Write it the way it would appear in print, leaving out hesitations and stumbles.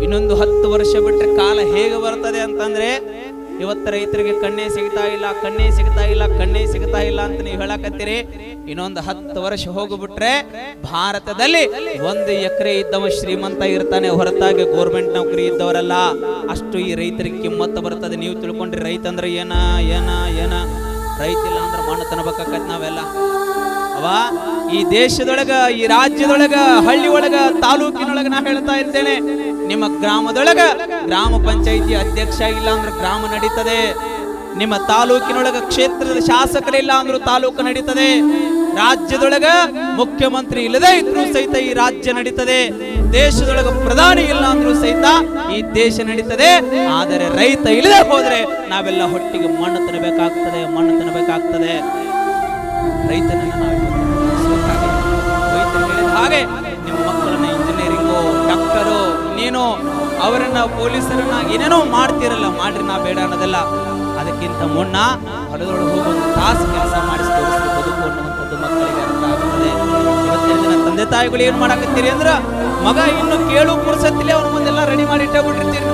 ಇನ್ನೊಂದು 10 ವರ್ಷ ಬಿಟ್ಟರೆ ಕಾಲ ಹೇಗೆ ಬರ್ತದೆ ಅಂತಂದ್ರೆ, ಇವತ್ತು ರೈತರಿಗೆ ಕಣ್ಣೇ ಸಿಗ್ತಾ ಇಲ್ಲ, ಕಣ್ಣೇ ಸಿಗ್ತಾ ಇಲ್ಲ, ಕಣ್ಣೇ ಸಿಗ್ತಾ ಇಲ್ಲ ಅಂತ ನೀವು ಹೇಳಕತ್ತೀರಿ. ಇನ್ನೊಂದು 10 ವರ್ಷ ಹೋಗ್ಬಿಟ್ರೆ ಭಾರತದಲ್ಲಿ 1 ಎಕರೆ ಇದ್ದವ ಶ್ರೀಮಂತ ಇರ್ತಾನೆ, ಹೊರತಾಗಿ ಗೋರ್ಮೆಂಟ್ ನೌಕರಿ ಇದ್ದವರಲ್ಲ. ಅಷ್ಟು ಈ ರೈತರಿಗೆ ಕಿಮ್ಮತ್ತು ಬರ್ತದೆ. ನೀವು ತಿಳ್ಕೊಂಡ್ರಿ ರೈತ ಅಂದ್ರೆ ಏನ ಏನ ಏನ ರೈತ ಇಲ್ಲ ಅಂದ್ರೆ ಮಣ್ಣು ತನಬೇಕಾಕತ್ ನಾವೆಲ್ಲ ಅವಾ. ಈ ದೇಶದೊಳಗ, ಈ ರಾಜ್ಯದೊಳಗ, ಹಳ್ಳಿ ಒಳಗ, ತಾಲೂಕಿನೊಳಗ ನಾ ಹೇಳ್ತಾ ಇರ್ತೇನೆ, ನಿಮ್ಮ ಗ್ರಾಮದೊಳಗ ಗ್ರಾಮ ಪಂಚಾಯಿತಿ ಅಧ್ಯಕ್ಷ ಇಲ್ಲ ಅಂದ್ರೆ ಗ್ರಾಮ ನಡೀತದೆ. ನಿಮ್ಮ ತಾಲೂಕಿನೊಳಗ ಕ್ಷೇತ್ರದ ಶಾಸಕರಿಲ್ಲ ಅಂದ್ರೂ ತಾಲೂಕು ನಡೀತದೆ. ರಾಜ್ಯದೊಳಗ ಮುಖ್ಯಮಂತ್ರಿ ಇಲ್ಲದೆ ಇದ್ರೂ ಸಹಿತ ಈ ರಾಜ್ಯ ನಡೀತದೆ. ದೇಶದೊಳಗ ಪ್ರಧಾನಿ ಇಲ್ಲ ಅಂದ್ರೂ ಸಹಿತ ಈ ದೇಶ ನಡೀತದೆ. ಆದರೆ ರೈತ ಇಲ್ಲದೆ ಹೋದ್ರೆ ನಾವೆಲ್ಲ ಹೊಟ್ಟಿಗೆ ಮಣ್ಣು ತಿನ್ನಬೇಕಾಗ್ತದೆ, ಮಣ್ಣು ತಿನ್ನಬೇಕಾಗ್ತದೆ. ರೈತನನ್ನ ನಾವು ರೈತರು ಹೇಳಿದ ಹಾಗೆ ನಿಮ್ಮ ಮಕ್ಕಳನ್ನ ಇಂಜಿನಿಯರಿಂಗು, ಡಾಕ್ಟರು, ನೀನು ಅವರನ್ನ ಪೊಲೀಸರನ್ನ ಏನೇನೋ ಮಾಡ್ತಿರಲ್ಲ, ಮಾಡ್ರಿ, ನಾ ಬೇಡ ಅನ್ನೋದಲ್ಲ. ಅದಕ್ಕಿಂತ ಮುನ್ನ ಹೊಲದೊಳಗೆ ಹೋಗಿ ಒಂದು ತಾಸು ಕೆಲಸ ಮಾಡಿಸಿ ತೋರಿಸಿ ಬದುಕು ಅನ್ನುವಂಥದ್ದು ಮಕ್ಕಳಿಗೆ ಅರ್ಥ ಆಗ್ತದೆ. ಇವತ್ತಿನ ದಿನ ತಂದೆ ತಾಯಿಗಳು ಏನ್ ಮಾಡಾಕತ್ತೀರಿ ಅಂದ್ರ, ಮಗ ಇನ್ನು ಕೇಳು ಪುರ್ಸತ್ತಿಲೆ ಅವ್ರ ಮುಂದೆಲ್ಲ ರೆಡಿ ಮಾಡಿ ಇಟ್ಟ ಬಿಟ್ಟಿರ್ತೀರಿ.